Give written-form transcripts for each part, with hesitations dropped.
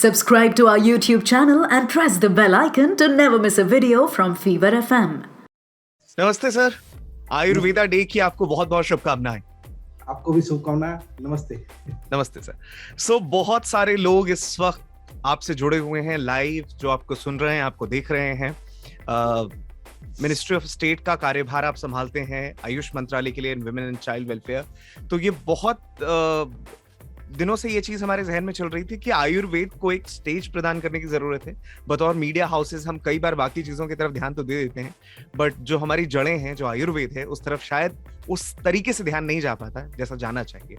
Subscribe to our YouTube channel and press the bell icon to never miss a video from Fever FM. नमस्ते sir, Ayurveda day की आपको बहुत बहुत शुभकामनाएं। आपको भी शुभकामनाएं। नमस्ते। नमस्ते सर। बहुत सारे लोग इस वक्त आपसे जुड़े हुए हैं लाइव, जो आपको सुन रहे हैं, आपको देख रहे हैं। मिनिस्ट्री ऑफ स्टेट का कार्यभार आप संभालते हैं आयुष मंत्रालय के लिए, विमेन एंड चाइल्ड वेलफेयर। तो ये बहुत दिनों से ये चीज हमारे जहन में चल रही थी कि आयुर्वेद को एक स्टेज प्रदान करने की जरूरत है। बतौर मीडिया हाउसेस हम कई बार बाकी चीजों की तरफ ध्यान तो दे देते हैं, बट जो हमारी जड़ें हैं, जो आयुर्वेद है, उस तरफ शायद उस तरीके से ध्यान नहीं जा पाता जैसा जाना चाहिए।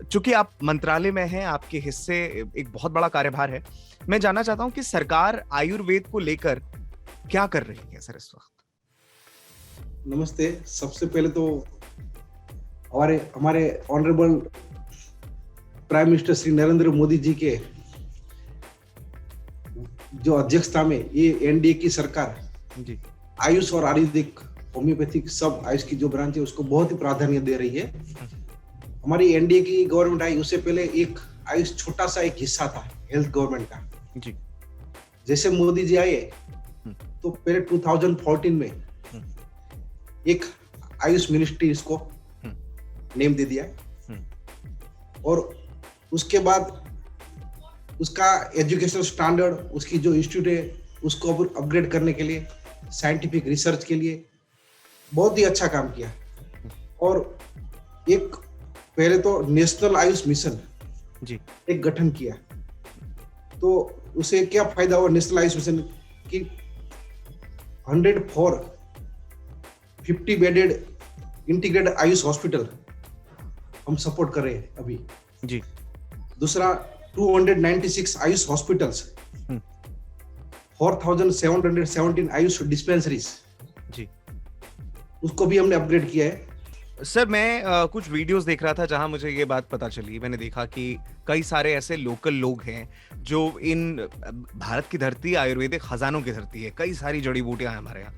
चूंकि आप मंत्रालय में हैं, आपके हिस्से एक बहुत बड़ा कार्यभार है, मैं जानना चाहता हूं कि सरकार आयुर्वेद को लेकर क्या कर रही है सर इस वक्त। नमस्ते। सबसे पहले तो हमारे honourable prime minister Shri Narendra Modi ji के जो अध्यक्षता में ये एनडीए की सरकार जी आयुष और आयुर्वेदिक होम्योपैथिक सब आयुष की जो ब्रांच है उसको बहुत ही प्राधान्य दे रही है। हमारी एनडीए की गवर्नमेंट आई, उससे पहले एक आयुष छोटा सा एक हिस्सा था हेल्थ गवर्नमेंट का जी। जैसे मोदी जी आए तो पहले 2014 में एक आयुष मिनिस्ट्री इसको नेम दे दिया और उसके बाद उसका एजुकेशनल स्टैंडर्ड, उसकी जो इंस्टीट्यूट है उसको अपग्रेड करने के लिए, साइंटिफिक रिसर्च के लिए बहुत ही अच्छा काम किया। और एक पहले तो नेशनल आयुष मिशन जी एक गठन किया। तो उसे क्या फायदा हुआ नेशनल आयुष मिशन की 150 बेडेड इंटीग्रेटेड आयुष हॉस्पिटल हम सपोर्ट कर रहे हैं अभी जी। दूसरा 296 आयुष हॉस्पिटल्स, 4717 आयुष डिस्पेंसरीज जी, उसको भी हमने अपग्रेड किया है। सर मैं कुछ वीडियोस देख रहा था जहां मुझे ये बात पता चली। मैंने देखा कि कई सारे ऐसे लोकल लोग हैं जो इन भारत की धरती आयुर्वेदिक खजानों की धरती है, कई सारी जड़ी बूटियां हैं हमारे यहाँ।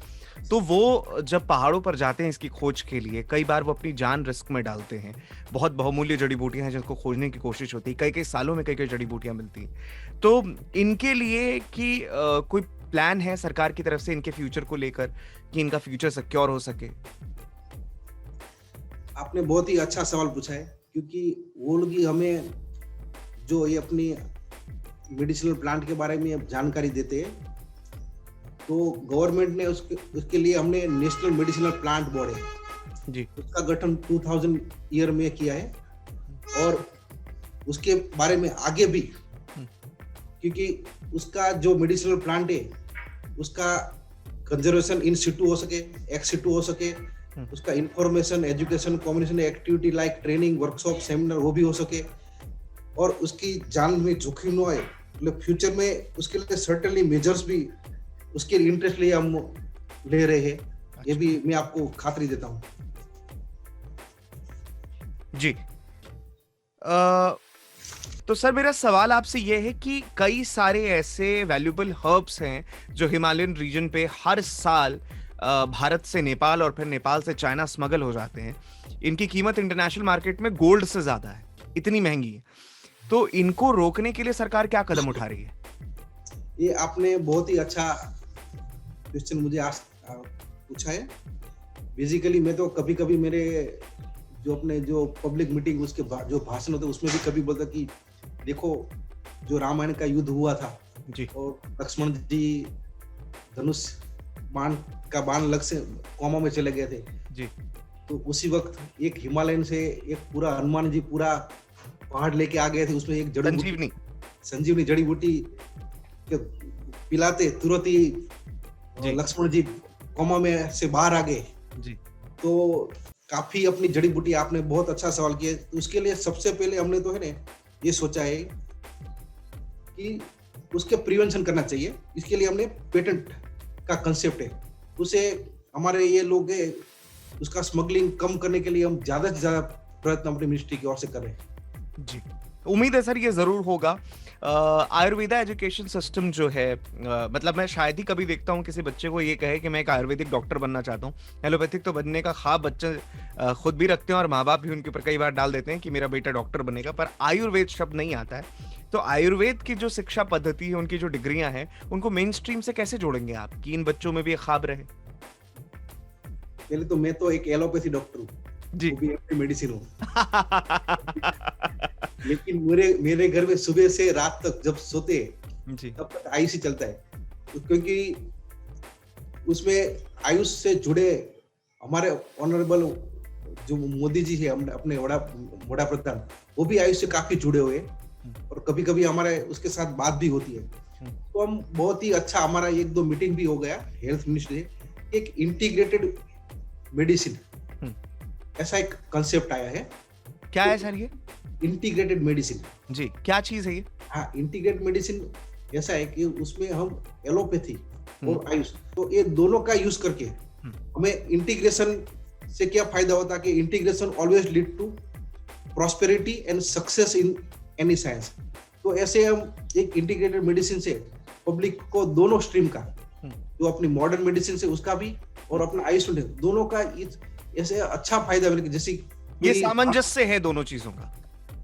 तो वो जब पहाड़ों पर जाते हैं इसकी खोज के लिए, कई बार वो अपनी जान रिस्क में डालते हैं। बहुत बहुमूल्य जड़ी बूटियां हैं जिनको खोजने की कोशिश होती है, कई कई सालों में कई कई जड़ी बूटियां मिलती हैं। तो इनके लिए कि कोई प्लान है सरकार की तरफ से इनके फ्यूचर को लेकर कि इनका फ्यूचर सिक्योर हो सके। आपने बहुत ही अच्छा सवाल पूछा है, क्योंकि वो लोग ही हमें जो ये अपनी मेडिसिनल प्लांट के बारे में जानकारी देते हैं। तो गवर्नमेंट ने उसके लिए हमने नेशनल मेडिसिनल प्लांट बोर्ड है जी, उसका गठन 2000 ईयर में किया है। और उसके बारे में आगे भी, क्योंकि उसका जो मेडिसिनल प्लांट है उसका कंजर्वेशन इन सिटू हो सके, एक्स सिटू हो सके, उसका information, education, communication activity like training, workshop, seminar वो भी हो सके, और उसकी जान में जोखिम न आए। मतलब फ्यूचर में उसके लिए सर्टेनली मेजर्स भी उसके इंटरेस्ट लिए हम ले रहे हैं। अच्छा। ये भी मैं आपको खातरी देता हूं जी। तो सर मेरा सवाल आपसे ये है कि कई सारे ऐसे वैल्यूएबल हर्ब्स हैं जो हिमालयन रीजन पे हर साल भारत से नेपाल और फिर नेपाल से चाइना स्मगल हो जाते हैं। इनकी कीमत इंटरनेशनल मार्केट में गोल्ड से ज्यादा है, इतनी महंगी है। तो इनको रोकने के लिए सरकार क्या कदम उठा रही है? ये आपने बहुत ही अच्छा क्वेश्चन मुझे पूछा है। बेसिकली मैं तो कभी कभी मेरे जो पब्लिक मीटिंग उसके जो भाषण होते उसमें भी कभी बोलता कि देखो जो रामायण का युद्ध हुआ था जी, और लक्ष्मण जी धनुष बाण लग से कोमा में चले गए थे जी। तो उसी वक्त एक हिमालयन से एक पूरा हनुमान जी पूरा पहाड़ लेके आ गए थे, उसमें एक संजीवनी जड़ी बूटी के पिलाते तुरंत ही लक्ष्मण जी कोमा में से बाहर आ गए जी। तो काफी अपनी जड़ी बूटी, आपने बहुत अच्छा सवाल किया। तो उसके लिए सबसे पहले हमने तो है ना ये सोचा है कि उसके प्रिवेंशन करना चाहिए। इसके लिए हमने पेटेंट का कंसेप्ट है, उसे हमारे ये लोग है उसका स्मगलिंग कम करने के लिए हम ज्यादा से ज्यादा प्रयत्न अपनी मिनिस्ट्री की ओर से कर रहे हैं जी। उम्मीद है सर ये जरूर होगा। आयुर्वेदा एजुकेशन सिस्टम जो है, मतलब मैं शायद ही कभी देखता हूँ किसी बच्चे को ये कहे कि मैं एक आयुर्वेदिक डॉक्टर बनना चाहता हूँ। एलोपैथिक तो बनने का ख्वाब बच्चे खुद भी रखते हैं और माँ बाप भी उनके ऊपर कई बार डाल देते हैं कि मेरा बेटा डॉक्टर बनेगा, पर आयुर्वेद शब्द नहीं आता है। तो आयुर्वेद की जो शिक्षा पद्धति है, उनकी जो डिग्रियां हैं, उनको मेन स्ट्रीम से कैसे जोड़ेंगे आप कि इन बच्चों में भी एक ख्वाब रहे? पहले तो मैं तो एक एलोपैथी डॉक्टर हूँ जी। वो भी अपनी मेडिसिन हूँ लेकिन मेरे घर में सुबह से रात तक जब सोते हैं जी। तब तक आयुष ही चलता है, क्योंकि उसमें आयुष से जुड़े हमारे ऑनरेबल जो मोदी जी है अपने वड़ा प्रधान, वो भी आयुष से काफी जुड़े हुए हैं और कभी कभी हमारे उसके साथ बात भी होती है। तो हम बहुत ही अच्छा, हमारा 1-2 मीटिंग भी हो गया हेल्थ मिनिस्ट्री से, एक इंटीग्रेटेड मेडिसिन ऐसा एक कंसेप्ट आया है। क्या है सर ये इंटीग्रेटेड मेडिसिन जी? क्या चीज है ये? हाँ, इंटीग्रेटेड मेडिसिन ऐसा है कि उसमें हम एलोपैथी और आयुष, तो ये दोनों का यूज करके हमें इंटीग्रेशन से क्या फायदा होता है कि integration always lead to prosperity and success in any science. तो ऐसे हम एक इंटीग्रेटेड मेडिसिन से पब्लिक को दोनों स्ट्रीम का, जो अपनी मॉडर्न मेडिसिन से उसका भी और अपना आयुष दोनों का ऐसे अच्छा फायदा मिलेगा। जैसे ये सामंजस्य है दोनों चीजों का।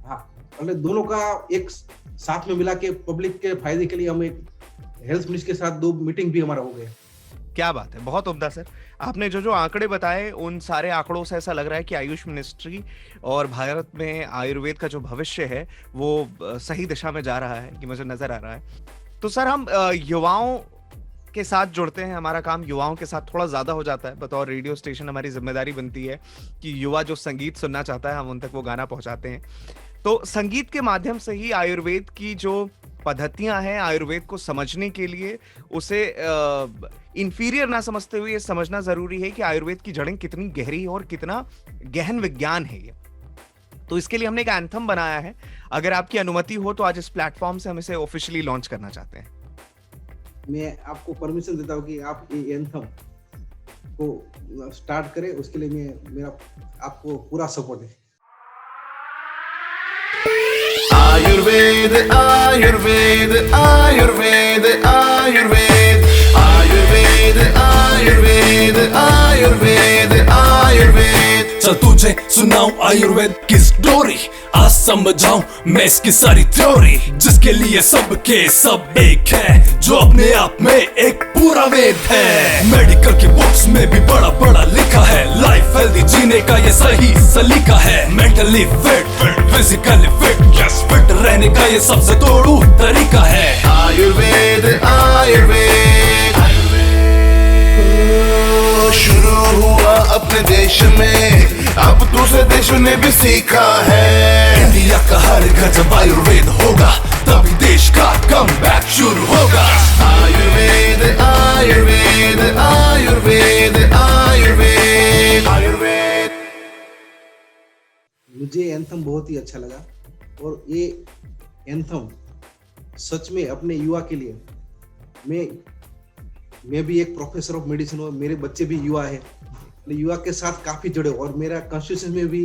हाँ, मतलब दोनों का एक साथ में मिला के पब्लिक के फायदे के लिए हम एक हेल्थ मिनिस्टर के साथ 2 मीटिंग भी हमारा हो गया। क्या बात है, बहुत उम्दा सर। आपने जो आंकड़े बताए, उन सारे आंकड़ों से ऐसा लग रहा है कि आयुष मिनिस्ट्री और भारत में आयुर्वेद का जो भविष्य है वो सही दिशा में जा रहा है, कि मुझे नजर आ रहा है। तो सर, हम युवाओं के साथ जुड़ते हैं, हमारा काम युवाओं के साथ थोड़ा ज्यादा हो जाता है। बतौर रेडियो स्टेशन हमारी जिम्मेदारी बनती है कि युवा जो संगीत सुनना चाहता है, हम उन तक वो गाना पहुंचाते हैं। तो संगीत के माध्यम से ही आयुर्वेद की जो पद्धतियां हैं, आयुर्वेद को समझने के लिए उसे इंफीरियर ना समझते हुए ये समझना जरूरी है कि आयुर्वेद की जड़ें कितनी गहरी और कितना गहन विज्ञान है ये। तो इसके लिए हमने एक एंथम बनाया है। अगर आपकी अनुमति हो तो आज इस प्लेटफॉर्म से हम इसे ऑफिशियली लॉन्च करना चाहते हैं। मैं आपको परमिशन देता हूँ कि आप ये एंथम को स्टार्ट करें, उसके लिए मेरा आपको पूरा सपोर्ट है। आयुर्वेद आयुर्वेद आयुर्वेद आयुर्वेद आयुर्वेद आयुर्वेद आयुर्वेद आयुर्वेद। चल तुझे सुनाऊं आयुर्वेद की स्टोरी, आज समझाऊं मैं इसकी सारी थ्योरी, जिसके लिए सबके सब एक है, जो अपने आप में एक पूरा वेद है। मेडिकल की बुक्स में भी बड़ा बड़ा लिखा है, लाइफ हेल्दी जीने का ये सही सलीका है। Mentally fit physically fit, yes fit रहने का ये सबसे तोड़ू तरीका है। आयुर्वेद आयुर्वेद शुरू हुआ अपने देश में, अब दूसरे देशों ने भी सीखा है। इंडिया का हर घर जब आयुर्वेद होगा, तभी देश का कमबैक शुरू होगा। आयुर्वेद आयुर्वेद आयुर्वेद आयुर्वेद आयुर्वेद। मुझे एंथम बहुत ही अच्छा लगा और ये एंथम सच में अपने युवा के लिए, मैं भी एक प्रोफेसर ऑफ मेडिसिन हूँ, मेरे बच्चे भी युवा है, युवा के साथ काफी जुड़े और मेरा कॉन्स्टिट्यूशन में भी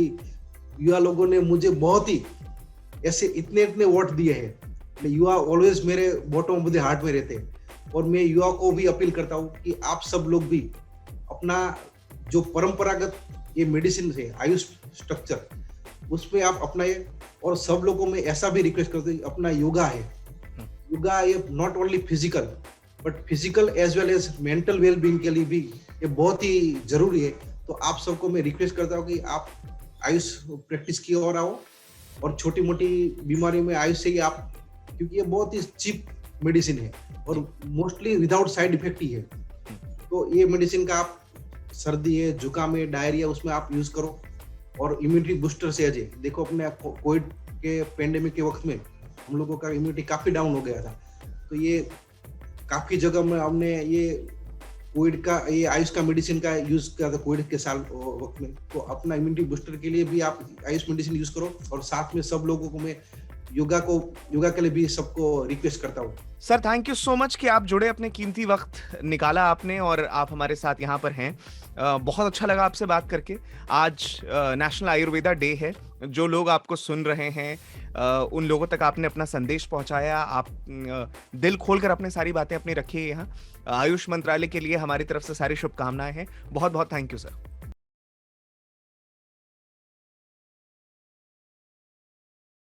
युवा लोगों ने मुझे बहुत ही ऐसे इतने वोट दिए हैं। युवा ऑलवेज मेरे बॉटम ऑफ द हार्ट में रहते हैं और मैं युवा को भी अपील करता हूँ कि आप सब लोग भी अपना जो परंपरागत ये मेडिसिन है, आयुष स्ट्रक्चर, उसमें आप अपनाइए। और सब लोगों में ऐसा भी रिक्वेस्ट करते हैं, अपना योगा है, योगा ये not only physical but physical as well as mental wellbeing के लिए भी ये बहुत ही जरूरी है। तो आप सबको मैं रिक्वेस्ट करता हूँ कि आप आयुष प्रैक्टिस की ओर आओ और छोटी मोटी बीमारियों में आयुष से ही आप, क्योंकि ये बहुत ही चीप मेडिसिन है और मोस्टली विदाउट साइड इफेक्ट ही है। तो ये मेडिसिन का आप सर्दी है, जुकाम है, डायरिया, उसमें आप यूज करो और इम्यूनिटी बूस्टर से अजय देखो, अपने कोविड के पेंडेमिक के वक्त में हम लोगों का इम्यूनिटी काफी डाउन हो गया था, तो ये काफी जगह में हमने ये कोविड का ये आयुष का मेडिसिन का यूज किया था कोविड के साल वक्त में। तो अपना इम्यूनिटी बूस्टर के लिए भी आप आयुष मेडिसिन यूज करो और साथ में सब लोगों को मैं योगा के लिए भी सबको रिक्वेस्ट करता हूँ। Sir, thank you so much कि आप जुड़े, अपने कीमती वक्त निकाला आपने और आप हमारे साथ यहाँ पर हैं। बहुत अच्छा लगा आपसे बात करके। आज नेशनल आयुर्वेदा डे है। जो लोग आपको सुन रहे हैं उन लोगों तक आपने अपना संदेश पहुंचाया। आप दिल खोलकर अपने सारी बातें अपनी रखिए यहाँ। आयुष मंत्रालय के लिए हमारी तरफ से सारी शुभकामनाएं हैं। बहुत बहुत थैंक यू सर।